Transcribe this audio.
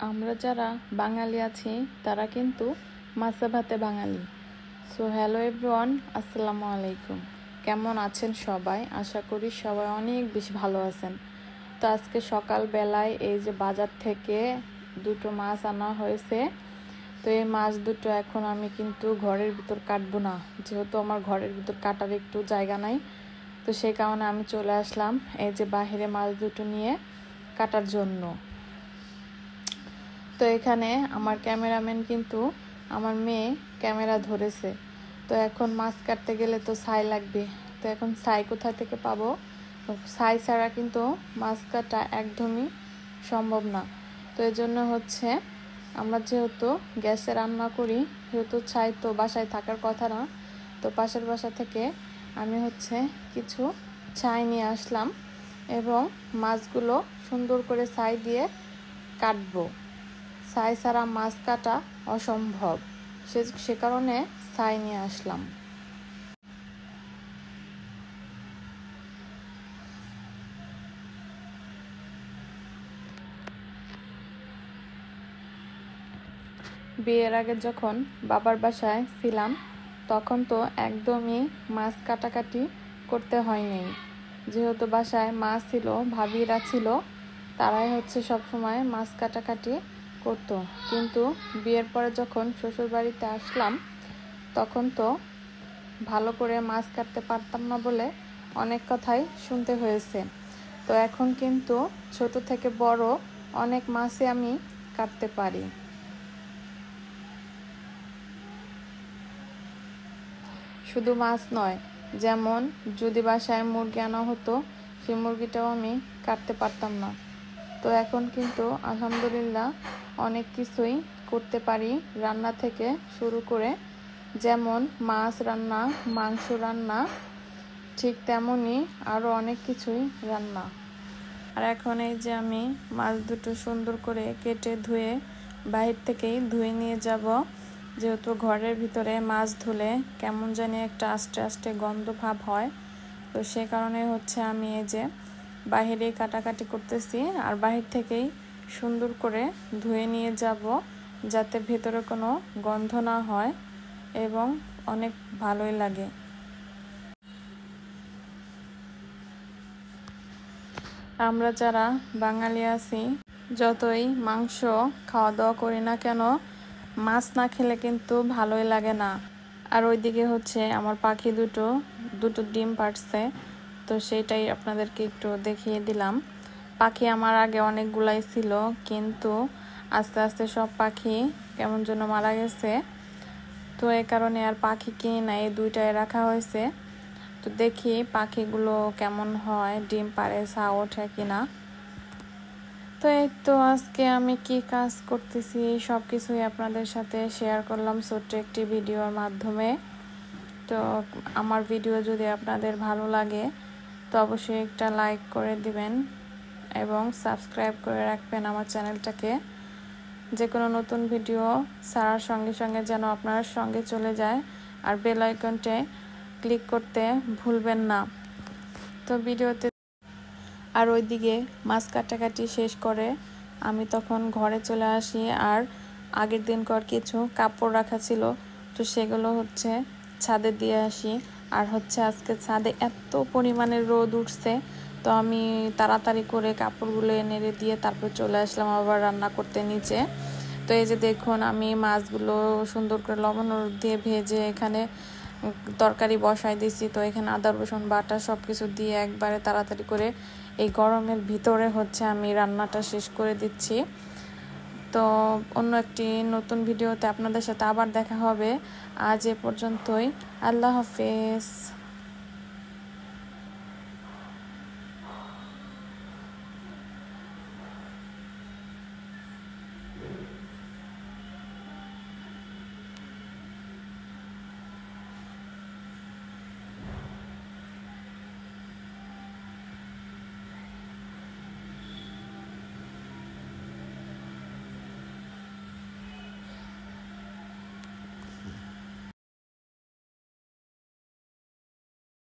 আমরা যারা বাঙালি আছি তারা কিন্তু মাছে ভাতে বাঙালি। সো হ্যালো এভরিওয়ান, আসসালামু আলাইকুম। কেমন আছেন সবাই? আশা করি সবাই অনেক বেশি ভালো আছেন। তো আজকে সকালবেলায় এই যে বাজার থেকে দুটো মাছ আনা হয়েছে। তো এই মাছ দুটো এখন আমি কিন্তু ঘরের ভিতর কাটবো না, যেহেতু আমার ঘরের ভিতর কাটার একটু জায়গা নাই। তো সেই কারণে আমি চলে আসলাম এই যে বাহিরে মাছ দুটো নিয়ে কাটার জন্য। তো এখানে আমার ক্যামেরাম্যান কিন্তু আমার মেয়ে ক্যামেরা ধরেছে। তো এখন মাছ কাটতে গেলে তো ছাই লাগবে। তো এখন ছাই কোথা থেকে পাবো? তো ছাই ছাড়া কিন্তু মাছ কাটা একদমই সম্ভব না। তো এই জন্য হচ্ছে আমরা যেহেতু গ্যাসে রান্না করি, সেহেতু ছাই তো বাসায় থাকার কথা না। তো পাশের বাসা থেকে আমি হচ্ছে কিছু ছাই নিয়ে আসলাম এবং মাছগুলো সুন্দর করে ছাই দিয়ে কাটবো। ছাই ছাড়া মাছ কাটা অসম্ভব, সে কারণে ছাই নিয়ে আসলাম। বিয়ের আগে যখন বাবার বাসায় ছিলাম তখন তো একদমই মাছ কাটাকাটি করতে হয়নি, যেহেতু বাসায় মা ছিল, ভাবিরা ছিল, তারাই হচ্ছে সবসময় মাছ কাটাকাটি করতো। কিন্তু বিয়ের পরে যখন শ্বশুর বাড়িতে আসলাম তখন তো ভালো করে মাছ কাটতে পারতাম না বলে অনেক কথাই শুনতে হয়েছে। তো এখন কিন্তু ছোট থেকে বড় অনেক মাছই আমি কাটতে পারি। শুধু মাছ নয়, যেমন যদি বাসায় মুরগি আনা হতো, সেই মুরগিটাও আমি কাটতে পারতাম না। তো এখন কিন্তু আলহামদুলিল্লাহ অনেক কিছুই করতে পারি, রান্না থেকে শুরু করে, যেমন মাছ রান্না, মাংস রান্না, ঠিক তেমনই আরও অনেক কিছুই রান্না। আর এখন এই যে আমি মাছ দুটো সুন্দর করে কেটে ধুয়ে বাহির থেকেই ধুয়ে নিয়ে যাব, যেহেতু ঘরের ভিতরে মাছ ধুলে কেমন জানি একটা আস্তে আস্তে গন্ধ ভাব হয়। তো সে কারণে হচ্ছে আমি এই যে বাহিরেই কাটাকাটি করতেছি, আর বাহির থেকেই সুন্দর করে ধুয়ে নিয়ে যাব, যাতে ভেতরে কোনো গন্ধ না হয় এবং অনেক ভালোই লাগে। আমরা যারা বাঙালি আছি, যতই মাংস খাওয়া দাওয়া করি না কেন, মাছ না খেলে কিন্তু ভালোই লাগে না। আর ওইদিকে হচ্ছে আমার পাখি দুটো ডিম পাড়ছে, তো সেটাই আপনাদেরকে একটু দেখিয়ে দিলাম। পাখি আমার আগে অনেকগুলাই ছিল, কিন্তু আস্তে আস্তে সব পাখি কেমন যেন মারা গেছে। তো এই কারণে আর পাখি কিনি না, এই দুইটাই রাখা হয়েছে। তো দেখি পাখিগুলো কেমন হয়, ডিম পাড়ে, ছা ওঠে কিনা। তো এই তো আজকে আমি কি কাজ করতেছি সব কিছুই আপনাদের সাথে শেয়ার করলাম ছোট্ট একটি ভিডিওর মাধ্যমে। তো আমার ভিডিও যদি আপনাদের ভালো লাগে তো অবশ্যই একটা লাইক করে দিবেন এবং সাবস্ক্রাইব করে রাখবেন আমার চ্যানেলটাকে, যে কোনো নতুন ভিডিও ছাড়ার সঙ্গে সঙ্গে যেন আপনার সঙ্গে চলে যায়। আর বেল আইকনটে ক্লিক করতে ভুলবেন না। তো ভিডিওতে আর ওইদিকে মাছ কাটাকাটি শেষ করে আমি তখন ঘরে চলে আসি। আর আগের দিনকার কিছু কাপড় রাখা ছিল, তো সেগুলো হচ্ছে ছাদে দিয়ে আসি। আর হচ্ছে আজকে ছাদে এত পরিমাণে রোদ উঠছে, তো আমি তাড়াতাড়ি করে কাপড়গুলো এনে দিয়ে তারপর চলে আসলাম আবার রান্না করতে নিচে। তো এই যে দেখুন, আমি মাছগুলো সুন্দর করে লবণ দিয়ে ভেজে এখানে তরকারি বসাই দিয়েছি। তো এখানে আদা রসুন বাটা সব কিছু দিয়ে একবারে তাড়াতাড়ি করে এই গরমের ভিতরে হচ্ছে আমি রান্নাটা শেষ করে দিচ্ছি। তো অন্য একটি নতুন ভিডিওতে আপনাদের সাথে আবার দেখা হবে। আজ এ পর্যন্তই। আল্লাহ হাফেজ।